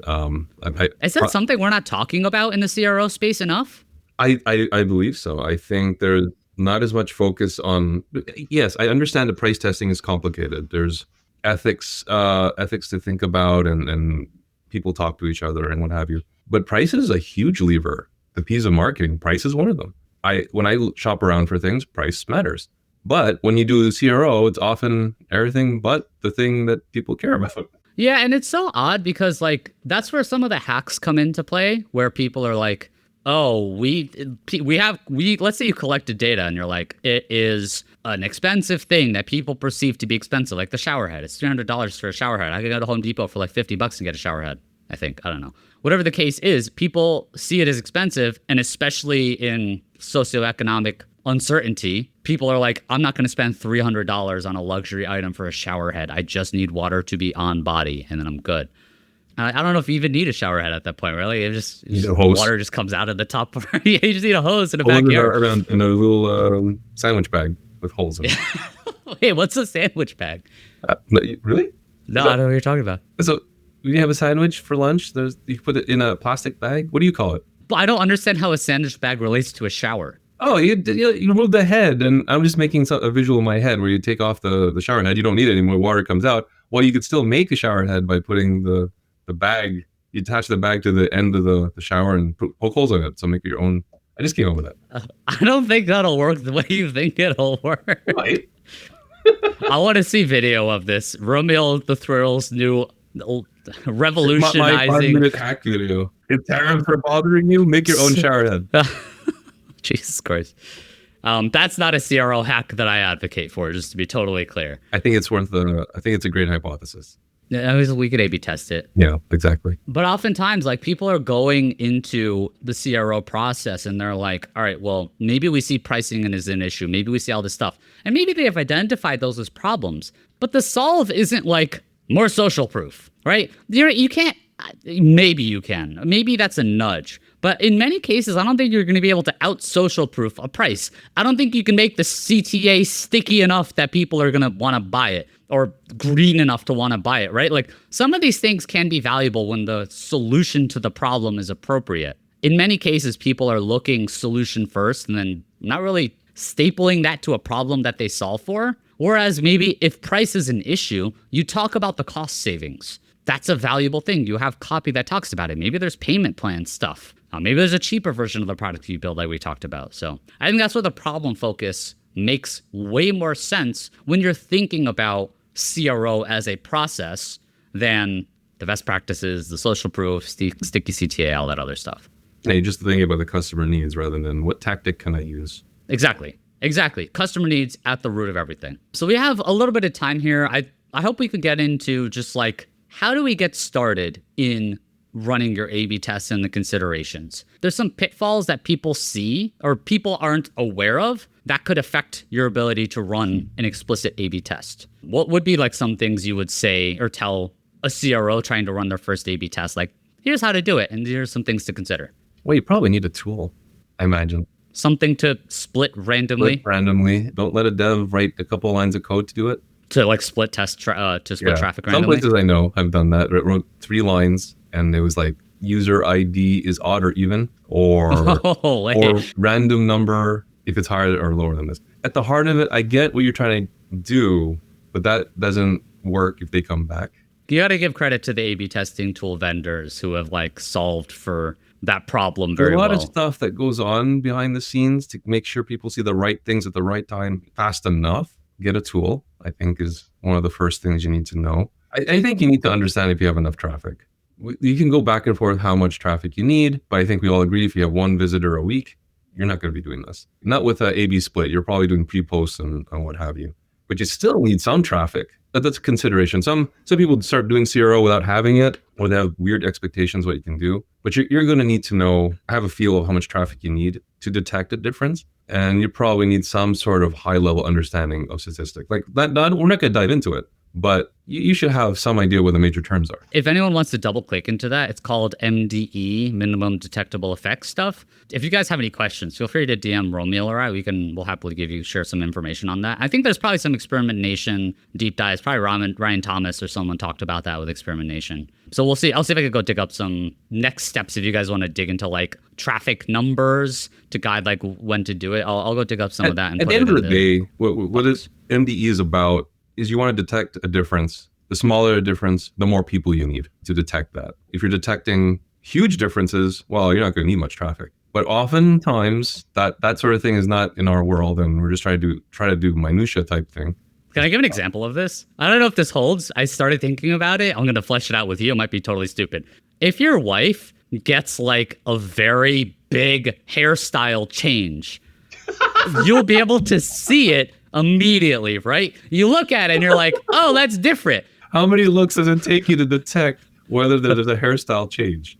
Is that something we're not talking about in the CRO space enough? I believe so. I think there's not as much focus on. Yes, I understand the price testing is complicated. There's ethics to think about, and people talk to each other and what have you. But price is a huge lever. The piece of marketing, price is one of them. When I shop around for things, price matters. But when you do the CRO, it's often everything but the thing that people care about. Yeah, and it's so odd because like that's where some of the hacks come into play, where people are like, "Oh, we let's say you collected data and you're like, it is an expensive thing that people perceive to be expensive, like the shower head. It's $300 for a shower head. I could go to Home Depot for like $50 and get a shower head, I think. I don't know. Whatever the case is, people see it as expensive, and especially in socioeconomic uncertainty, people are like, I'm not going to spend $300 on a luxury item for a shower head. I just need water to be on body, and then I'm good. I don't know if you even need a shower head at that point, really. It just water just comes out of the top part. You just need a hose in the backyard. Around in a little sandwich bag with holes in it. Wait, what's a sandwich bag? Really? No, I don't know what you're talking about. So when you have a sandwich for lunch, you put it in a plastic bag. What do you call it? But I don't understand how a sandwich bag relates to a shower. Oh, you remove the head, and I'm just making a visual in my head where you take off the shower head. You don't need it anymore. Water comes out. Well, you could still make a shower head by putting the bag. You attach the bag to the end of the shower and poke holes in it. So make your own. I just came up with that. I don't think that'll work the way you think it'll work. Right. I want to see video of this. Rommil the Thrill's new revolutionizing. My 5-minute hack video. If tariffs are bothering you, make your own shower head. Jesus Christ. That's not a CRO hack that I advocate for, just to be totally clear. I think it's I think it's a great hypothesis. Yeah, we could A/B test it. Yeah, exactly. But oftentimes, like, people are going into the CRO process and they're like, all right, well, maybe we see pricing is an issue. Maybe we see all this stuff. And maybe they have identified those as problems. But the solve isn't like more social proof, right? You can't, maybe you can. Maybe that's a nudge. But in many cases, I don't think you're going to be able to out-social proof a price. I don't think you can make the CTA sticky enough that people are going to want to buy it, or green enough to want to buy it, right? Like, some of these things can be valuable when the solution to the problem is appropriate. In many cases, people are looking solution first and then not really stapling that to a problem that they solve for. Whereas maybe if price is an issue, you talk about the cost savings. That's a valuable thing. You have copy that talks about it. Maybe there's payment plan stuff. Maybe there's a cheaper version of the product you build like we talked about. So I think that's where the problem focus makes way more sense when you're thinking about CRO as a process than the best practices, the social proof, sticky CTA, all that other stuff. Yeah, you're just thinking about the customer needs rather than what tactic can I use. Exactly. Customer needs at the root of everything. So we have a little bit of time here. I hope we could get into just like, how do we get started in running your A/B tests and the considerations? There's some pitfalls that people see or people aren't aware of that could affect your ability to run an explicit A/B test. What would be like some things you would say or tell a CRO trying to run their first A/B test? Like, here's how to do it, and here's some things to consider. Well, you probably need a tool, I imagine. Something to split randomly. Don't let a dev write a couple lines of code to do it. To like split traffic randomly. Some places I know have done that. It wrote 3 lines and it was like user ID is odd or even, or random number if it's higher or lower than this. At the heart of it, I get what you're trying to do, but that doesn't work if they come back. You got to give credit to the A/B testing tool vendors who have like solved for that problem very well. There's a lot of stuff that goes on behind the scenes to make sure people see the right things at the right time fast enough. Get a tool, I think, is one of the first things you need to know. I think you need to understand if you have enough traffic. You can go back and forth how much traffic you need, but I think we all agree if you have 1 visitor a week, you're not going to be doing this. Not with an A/B split. You're probably doing pre-posts and what have you. But you still need some traffic. That's a consideration. Some people start doing CRO without having it, or they have weird expectations what you can do. But you're going to need to know, have a feel of how much traffic you need to detect a difference. And you probably need some sort of high-level understanding of statistics. Like that, we're not going to dive into it, but you should have some idea what the major terms are. If anyone wants to double-click into that, it's called MDE, Minimum Detectable Effects stuff. If you guys have any questions, feel free to DM Rommil or I. We'll happily share some information on that. I think there's probably some Experimentation deep dives. Probably Ryan Thomas or someone talked about that with Experimentation. So we'll see. I'll see if I could go dig up some next steps if you guys want to dig into like traffic numbers to guide like when to do it. I'll go dig up some of that. And at the end of the day, what is MDE is about is you want to detect a difference. The smaller the difference, the more people you need to detect that. If you're detecting huge differences, well, you're not going to need much traffic. But oftentimes that sort of thing is not in our world, and we're just trying to do minutia type thing. Can I give an example of this? I don't know if this holds. I started thinking about it. I'm going to flesh it out with you. It might be totally stupid. If your wife gets like a very big hairstyle change, you'll be able to see it immediately, right? You look at it and you're like, oh, that's different. How many looks does it take you to detect whether there's a hairstyle change?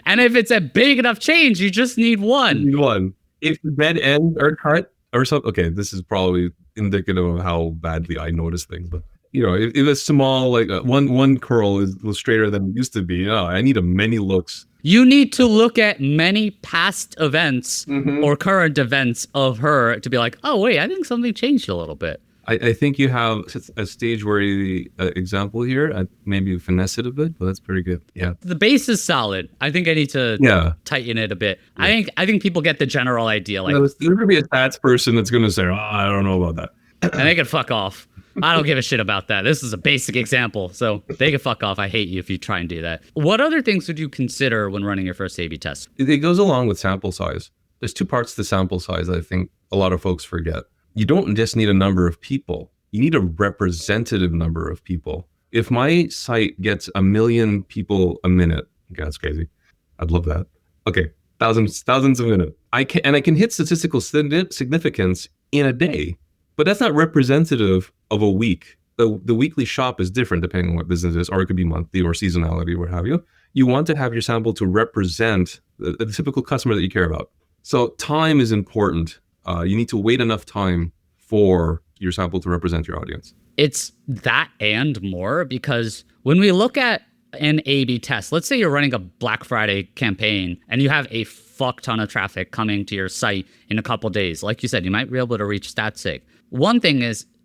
And if it's a big enough change, you just need one. One. If the dead ends are cut or something, okay, this is probably indicative of how badly I notice things. But if it's small, like one curl is straighter than it used to be, I need many looks. You need to look at many past events or current events of her to be like, oh wait, I think something changed a little bit. I think you have a stage where example here. I maybe finesse it a bit, but that's pretty good. Yeah. The base is solid. I think I need to tighten it a bit. Yeah. I think people get the general idea. Like, there's going to be a stats person that's going to say, I don't know about that. And they can fuck off. I don't give a shit about that. This is a basic example. So they can fuck off. I hate you if you try and do that. What other things would you consider when running your first A/B test? It goes along with sample size. There's two parts to sample size I think a lot of folks forget. You don't just need a number of people. You need a representative number of people. If my site gets 1 million people a minute, okay, that's crazy. I'd love that. Okay, thousands a minute. I can hit statistical significance in a day, but that's not representative of a week. The weekly shop is different depending on what business it is, or it could be monthly or seasonality or what have you. You want to have your sample to represent the typical customer that you care about. So time is important. You need to wait enough time for your sample to represent your audience. It's that and more, because when we look at an A/B test, let's say you're running a Black Friday campaign and you have a fuck ton of traffic coming to your site in a couple days. Like you said, you might be able to reach stat sig. One thing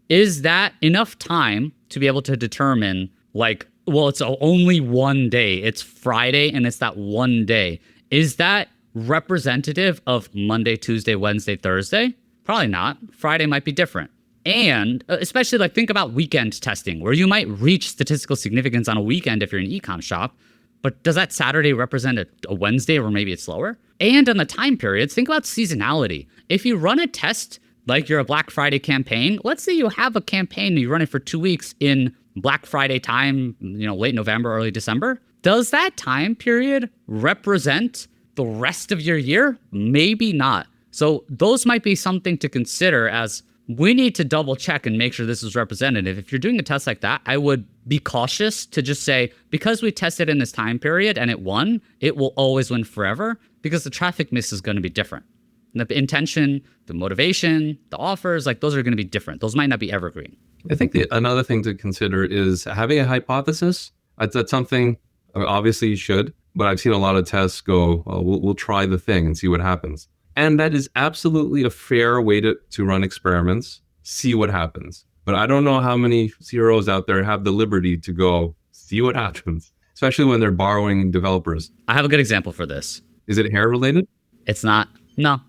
is that enough time to be able to determine, like, well, it's only one day. It's Friday and it's that one day. Is that representative of Monday, Tuesday, Wednesday, Thursday? Probably not. Friday might be different. And especially, like, think about weekend testing, where you might reach statistical significance on a weekend if you're an e-com shop, but does that Saturday represent a Wednesday where maybe it's slower? And on the time periods, think about seasonality. If you run a test like you're a Black Friday campaign, let's say you have a campaign and you run it for 2 weeks in Black Friday time, late November, early December, does that time period represent the rest of your year? Maybe not. So those might be something to consider, as we need to double check and make sure this is representative. If you're doing a test like that, I would be cautious to just say, because we tested in this time period and it won, it will always win forever, because the traffic mix is going to be different. And the intention, the motivation, the offers, like, those are going to be different. Those might not be evergreen. I think another thing to consider is having a hypothesis. That's something, obviously you should, but I've seen a lot of tests go, we'll try the thing and see what happens. And that is absolutely a fair way to run experiments, see what happens. But I don't know how many CROs out there have the liberty to go see what happens, especially when they're borrowing developers. I have a good example for this. Is it hair related? It's not. No.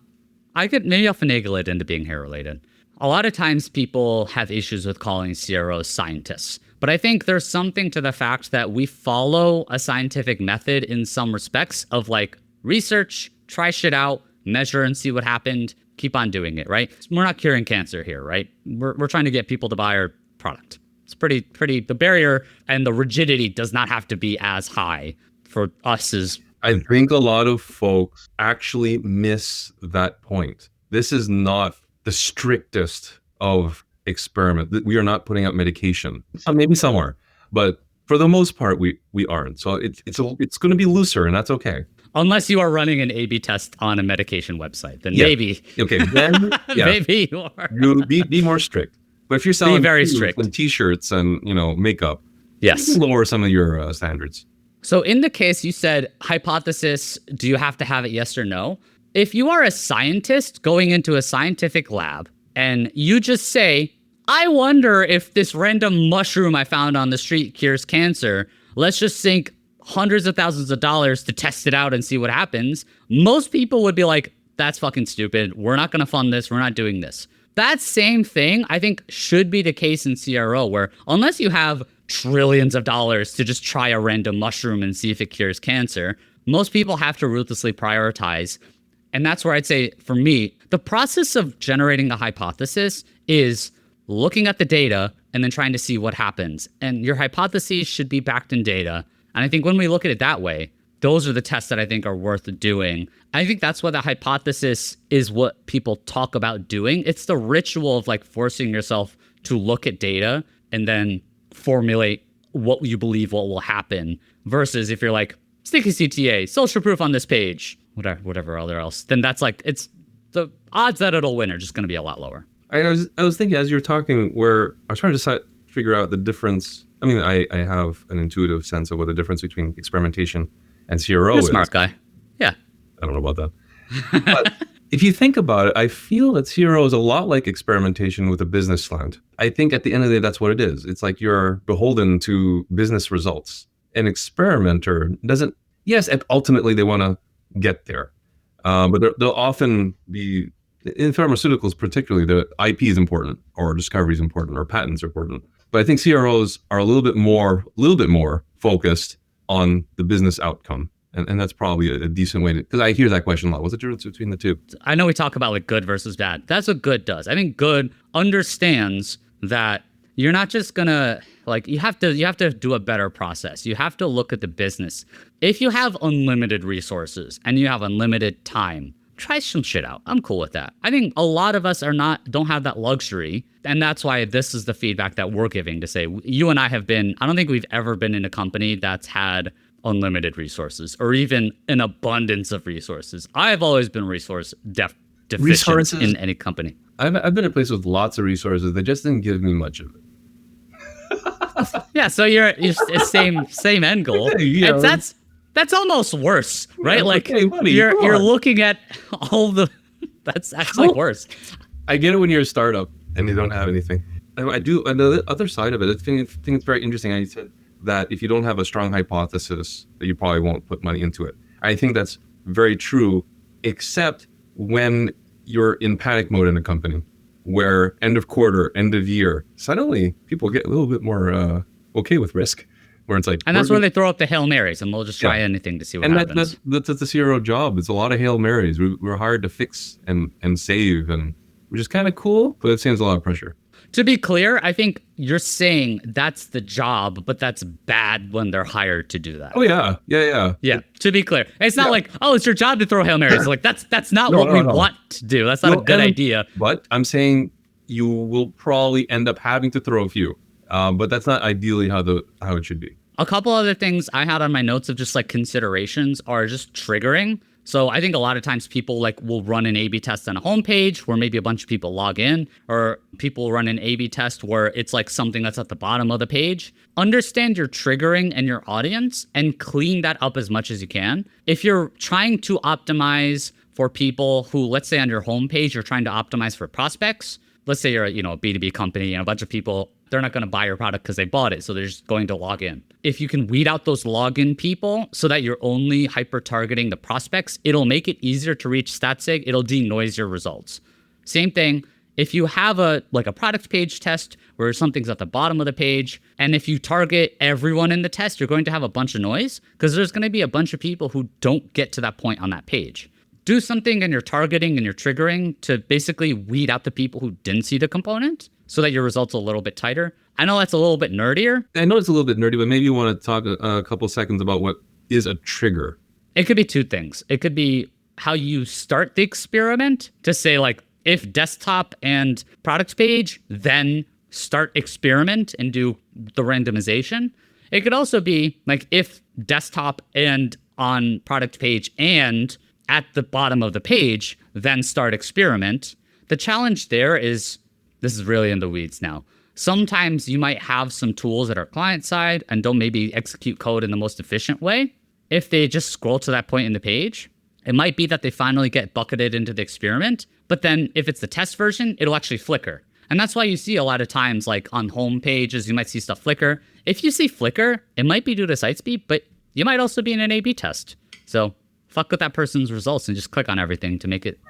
Maybe I'll finagle it into being hair related. A lot of times people have issues with calling CROs scientists. But I think there's something to the fact that we follow a scientific method in some respects of, like, research, try shit out, measure and see what happened, keep on doing it, right? We're not curing cancer here, right? We're trying to get people to buy our product. It's pretty, the barrier and the rigidity does not have to be as high for us as... I think a lot of folks actually miss that point. This is not the strictest of experiment. We are not putting out medication. Maybe somewhere, but for the most part, we aren't. So it's going to be looser, and that's okay. Unless you are running an A/B test on a medication website, then maybe. Okay, then maybe you are. You be more strict. But if you're selling very strict and t-shirts and makeup, yes, you can lower some of your standards. So in the case you said hypothesis, do you have to have it yes or no? If you are a scientist going into a scientific lab and you just say, I wonder if this random mushroom I found on the street cures cancer, let's just sink hundreds of thousands of dollars to test it out and see what happens, most people would be like, that's fucking stupid. We're not going to fund this. We're not doing this. That same thing, I think, should be the case in CRO, where unless you have trillions of dollars to just try a random mushroom and see if it cures cancer, most people have to ruthlessly prioritize. And that's where I'd say, for me, the process of generating a hypothesis is looking at the data and then trying to see what happens. And your hypotheses should be backed in data. And I think when we look at it that way, those are the tests that I think are worth doing. I think that's what the hypothesis is, what people talk about doing. It's the ritual of like forcing yourself to look at data and then formulate what you believe what will happen, versus if you're like sticky CTA, social proof on this page, whatever other else, then that's like, it's the odds that it'll win are just going to be a lot lower. I was thinking as you were talking, where I was trying to figure out the difference. I mean, I have an intuitive sense of what the difference between experimentation and CRO You're a is. smart guy. Yeah. I don't know about that. But if you think about it, I feel that CRO is a lot like experimentation with a business slant. I think at the end of the day, that's what it is. It's like you're beholden to business results. An experimenter doesn't, yes, and ultimately they want to get there. But they'll often be, in pharmaceuticals particularly, the IP is important, or discovery is important, or patents are important. But I think CROs are a little bit more focused on the business outcome. And that's probably a decent way to, because I hear that question a lot. What's the difference between the two? I know we talk about like good versus bad. That's what good does. I think good understands that you're not just gonna, like, you have to do a better process. You have to look at the business. If you have unlimited resources and you have unlimited time, try some shit out. I'm cool with that. I think a lot of us don't have that luxury. And that's why this is the feedback that we're giving, to say, you and I don't think we've ever been in a company that's had unlimited resources or even an abundance of resources. I've always been deficient in any company. I've been in places with lots of resources. They just didn't give me much of it. Yeah, so you're same end goal. Yeah. That's almost worse, right? Yeah, like, okay, buddy, you're looking at all the. That's actually worse. I get it when you're a startup and you don't have anything. I do. And the other side of it, I think it's very interesting. I said that if you don't have a strong hypothesis, that you probably won't put money into it. I think that's very true, except when you're in panic mode in a company, where end of quarter, end of year, suddenly people get a little bit more okay with risk, where it's like, and that's where they throw up the Hail Marys, and we'll just try anything to see what happens. And that's the CRO job. It's a lot of Hail Marys. We're hard to fix and save, and which is kind of cool, but it seems a lot of pressure. To be clear, I think you're saying that's the job, but that's bad when they're hired to do that. Oh yeah. Yeah. To be clear, it's not like, oh, it's your job to throw Hail Marys. Like that's not what we want to do. That's not a good idea. But I'm saying you will probably end up having to throw a few, but that's not ideally how it should be. A couple other things I had on my notes of just like considerations are just triggering. So I think a lot of times people like will run an A/B test on a homepage where maybe a bunch of people log in, or people run an A/B test where it's like something that's at the bottom of the page. Understand your triggering and your audience and clean that up as much as you can. If you're trying to optimize for people who, let's say on your homepage, you're trying to optimize for prospects. Let's say you're a B2B company and a bunch of people, they're not going to buy your product because they bought it, so they're just going to log in. If you can weed out those login people so that you're only hyper-targeting the prospects, it'll make it easier to reach StatSig. It'll denoise your results. Same thing, if you have a product page test where something's at the bottom of the page, and if you target everyone in the test, you're going to have a bunch of noise because there's going to be a bunch of people who don't get to that point on that page. Do something in your targeting and your triggering to basically weed out the people who didn't see the component so that your results are a little bit tighter. I know that's a little bit nerdier. I know it's a little bit nerdy, but maybe you want to talk a couple seconds about what is a trigger. It could be two things. It could be how you start the experiment to say, like, if desktop and product page, then start experiment and do the randomization. It could also be like if desktop and on product page and at the bottom of the page, then start experiment. The challenge there is, this is really in the weeds now. Sometimes you might have some tools that are client side and don't maybe execute code in the most efficient way. If they just scroll to that point in the page, it might be that they finally get bucketed into the experiment. But then if it's the test version, it'll actually flicker. And that's why you see a lot of times, like on home pages, you might see stuff flicker. If you see flicker, it might be due to site speed, but you might also be in an A/B test. So fuck with that person's results and just click on everything to make it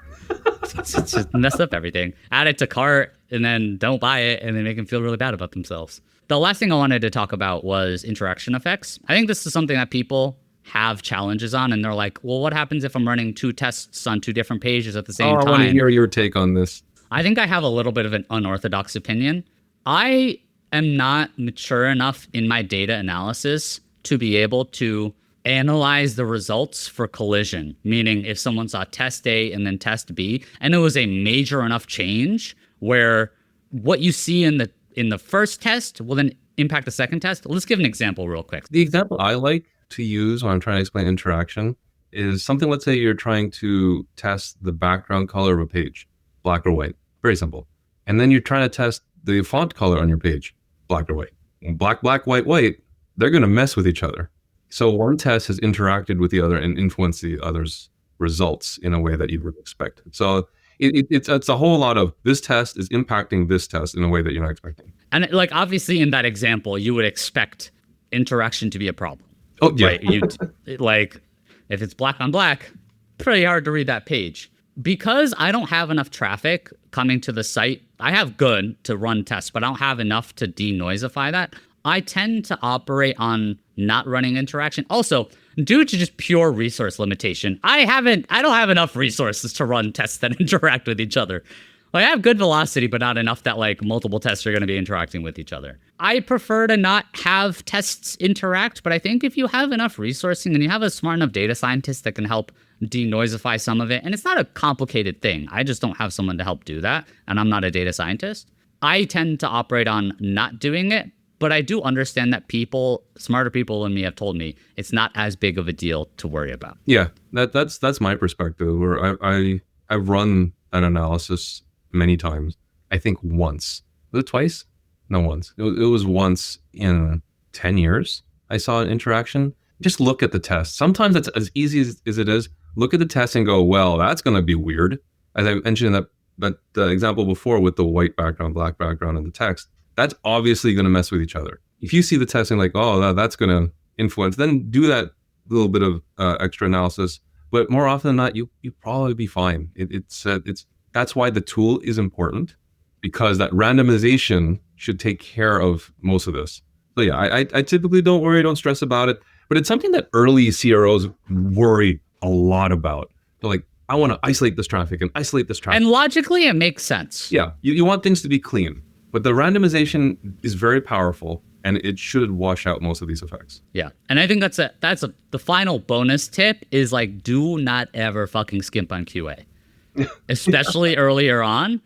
just mess up everything. Add it to cart and then don't buy it and then make them feel really bad about themselves. The last thing I wanted to talk about was interaction effects. I think this is something that people have challenges on, and they're like, well, what happens if I'm running two tests on two different pages at the same time? I want to hear your take on this. I think I have a little bit of an unorthodox opinion. I am not mature enough in my data analysis to be able to analyze the results for collision, meaning if someone saw test A and then test B, and it was a major enough change where what you see in the first test will then impact the second test. Let's give an example real quick. The example I like to use when I'm trying to explain interaction is something, let's say you're trying to test the background color of a page, black or white, very simple. And then you're trying to test the font color on your page, black or white. Black, black, white, white, they're going to mess with each other. So one test has interacted with the other and influenced the other's results in a way that you would expect. So it's a whole lot of this test is impacting this test in a way that you're not expecting. And like obviously in that example, you would expect interaction to be a problem. Oh yeah. Right? Like if it's black on black, pretty hard to read that page. Because I don't have enough traffic coming to the site, I have good to run tests, but I don't have enough to denoisify that. I tend to operate on not running interaction. Also, due to just pure resource limitation, I don't have enough resources to run tests that interact with each other. Like I have good velocity, but not enough that like multiple tests are going to be interacting with each other. I prefer to not have tests interact, but I think if you have enough resourcing and you have a smart enough data scientist that can help denoisify some of it, and it's not a complicated thing. I just don't have someone to help do that, and I'm not a data scientist. I tend to operate on not doing it, but I do understand that smarter people than me have told me it's not as big of a deal to worry about. Yeah, that's my perspective. Where I've run an analysis many times. I think once. Was it twice? No, once. It was once in 10 years. I saw an interaction. Just look at the test. Sometimes it's as easy as it is. Look at the test and go, well, that's going to be weird. As I mentioned that the example before with the white background, black background, and the text, that's obviously going to mess with each other. If you see the test and like, oh, that's going to influence, then do that little bit of extra analysis. But more often than not, you probably be fine. It's that's why the tool is important, because that randomization should take care of most of this. So yeah, I typically don't stress about it, but it's something that early CROs worry a lot about. They're like, I want to isolate this traffic and isolate this traffic. And logically, it makes sense. Yeah, you want things to be clean, but the randomization is very powerful, and it should wash out most of these effects. Yeah, and I think the final bonus tip is like, do not ever fucking skimp on QA. Especially earlier on.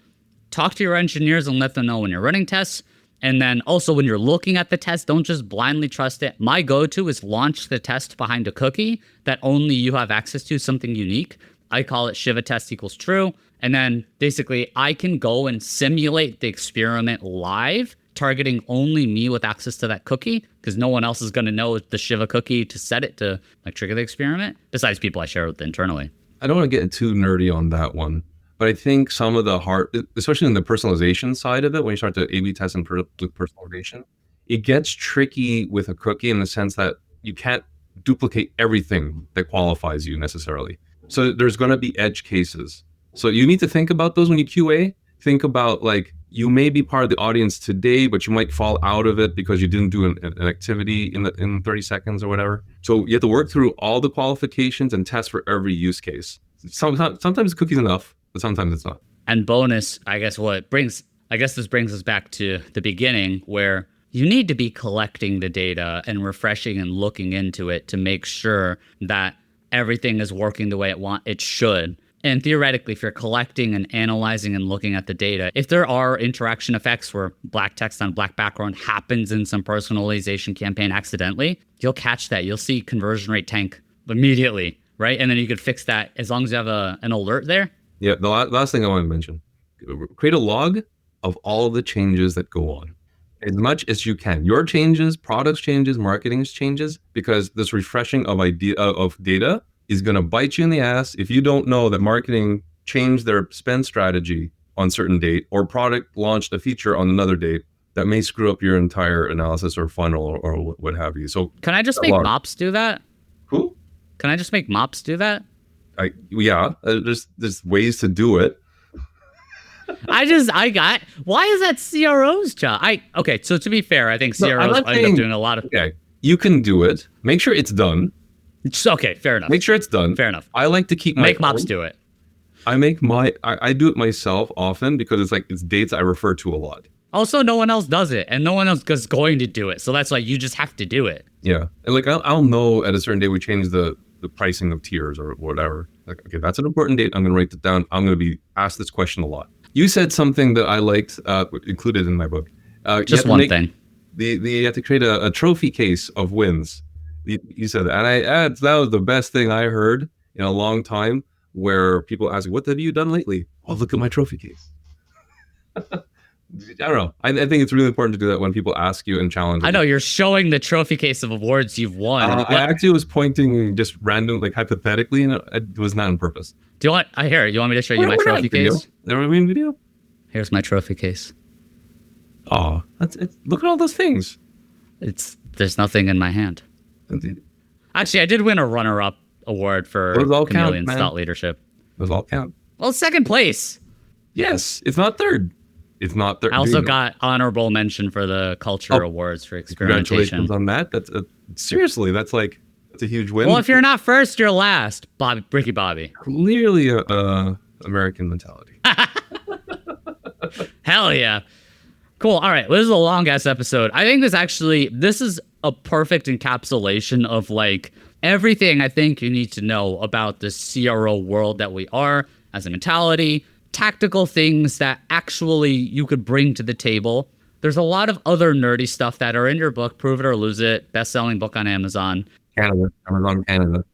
Talk to your engineers and let them know when you're running tests. And then also when you're looking at the test, don't just blindly trust it. My go-to is launch the test behind a cookie that only you have access to, something unique. I call it Shiva test equals true. And then basically I can go and simulate the experiment live, targeting only me with access to that cookie, because no one else is going to know the Shiva cookie to set it to like trigger the experiment, besides people I share with internally. I don't want to get too nerdy on that one, but I think some of the especially in the personalization side of it, when you start to A/B test and personalization, it gets tricky with a cookie in the sense that you can't duplicate everything that qualifies you necessarily. So there's going to be edge cases. So you need to think about those when you QA. Think about like, you may be part of the audience today, but you might fall out of it because you didn't do an activity in 30 seconds or whatever. So you have to work through all the qualifications and test for every use case. Sometimes cookie's enough, but sometimes it's not. And bonus, I guess this brings us back to the beginning, where you need to be collecting the data and refreshing and looking into it to make sure that everything is working the way it should. And theoretically, if you're collecting and analyzing and looking at the data, if there are interaction effects where black text on black background happens in some personalization campaign accidentally, you'll catch that. You'll see conversion rate tank immediately, right? And then you could fix that as long as you have an alert there. Yeah, the last thing I want to mention, create a log of all of the changes that go on. As much as you can. Your changes, products changes, marketing's changes, because this refreshing of data is going to bite you in the ass if you don't know that marketing changed their spend strategy on a certain date, or product launched a feature on another date that may screw up your entire analysis or funnel or what have you. So can I just make mops do that? Who? Can I just make mops do that? There's ways to do it. why is that CRO's job? Okay, so to be fair, I think CROs end up doing a lot of... Okay, you can do it. Make sure it's done. Okay, fair enough. Make sure it's done. Fair enough. I like to keep make mops do it. I do it myself often because it's dates I refer to a lot. Also, no one else does it, and no one else is going to do it. So that's why you just have to do it. Yeah. And like, I'll know at a certain day we change the pricing of tiers or whatever. Like, okay, that's an important date. I'm going to write it down. I'm going to be asked this question a lot. You said something that I liked, included in my book. Just one thing. You have to create a trophy case of wins. You said that. And that was the best thing I heard in a long time, where people ask, what have you done lately? Oh, look at my trophy case. I don't know. I think it's really important to do that when people ask you and challenge you. I know, you're showing the trophy case of awards you've won. I actually was pointing just random, like hypothetically, and it was not on purpose. Do you want? I hear it. You want me to show you my trophy case? Are we in video? Here's my trophy case. Oh, look at all those things. There's nothing in my hand. Actually, I did win a runner-up award for chameleon thought leadership. Those all count. Well, second place. Yes, it's not third. It's not third. I also got honorable mention for the culture awards for experimentation. Congratulations on that. That's seriously, that's a huge win. Well, if you're not first, you're last. Ricky Bobby. Clearly a American mentality. Hell yeah. Cool. All right. Well, this is a long ass episode. I think this is a perfect encapsulation of like everything I think you need to know about the CRO world that we are as a mentality, tactical things that actually you could bring to the table. There's a lot of other nerdy stuff that are in your book, Prove It or Lose It, best-selling book on Amazon. Amazon Canada.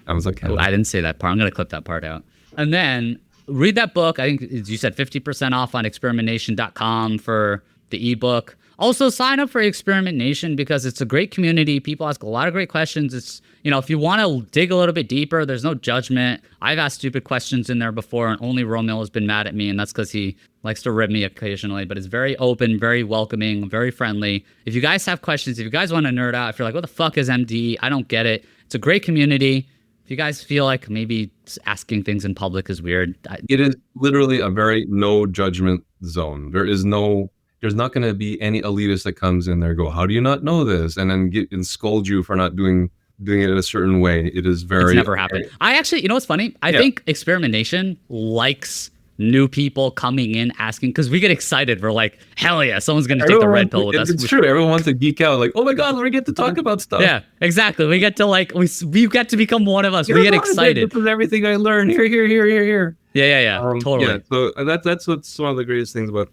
Oh, I didn't say that part. I'm going to clip that part out. And then read that book. I think you said 50% off on experimentation.com for the ebook. Also, sign up for Experimentation because it's a great community. People ask a lot of great questions. It's, if you want to dig a little bit deeper, there's no judgment. I've asked stupid questions in there before, and only Rommil has been mad at me, and that's because he likes to rib me occasionally. But it's very open, very welcoming, very friendly. If you guys have questions, if you guys want to nerd out, if you're like, what the fuck is MD? I don't get it. It's a great community. If you guys feel like maybe asking things in public is weird. It is literally a very no judgment zone. There's not going to be any elitist that comes in there and go, how do you not know this? And then scold you for not doing it in a certain way. It is very... It's never happened. I actually, what's funny? I think Experimentation likes new people coming in asking, because we get excited. We're like, hell yeah, someone's going to take the red pill with us. It's true. Everyone wants to geek out. Like, oh my God, we get to talk about stuff. Yeah, exactly. We get to we get to become one of us. We get excited. This is everything I learned. Here. Yeah. Totally. Yeah, so that's what's one of the greatest things about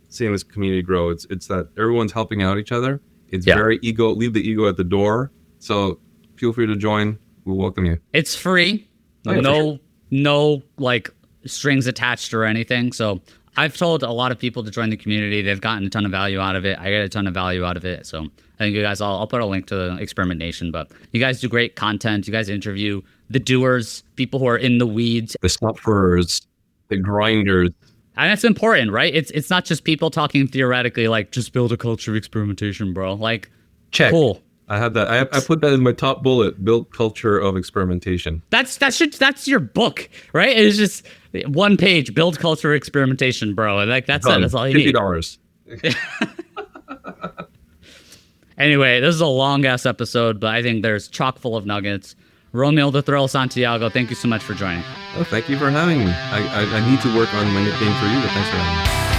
seeing this community grow. It's that everyone's helping out each other. It's very leave the ego at the door. So feel free to join. We'll welcome you. It's free. No like strings attached or anything. So I've told a lot of people to join the community. They've gotten a ton of value out of it. I get a ton of value out of it. So I think you guys, I'll put a link to the Experimentation, but you guys do great content. You guys interview the doers, people who are in the weeds, the snuffers, the grinders. And that's important, right? It's not just people talking theoretically, like just build a culture of experimentation, bro. Like, check. Cool. I have that. I put that in my top bullet. Build culture of experimentation. That's your book, right? It's just one page. Build culture of experimentation, bro. And like that's it. That's all you need. $50. Anyway, this is a long ass episode, but I think there's chock full of nuggets. Rommil the Thrill Santiago, thank you so much for joining. Oh, thank you for having me. I need to work on my nickname for you, but thanks for having me.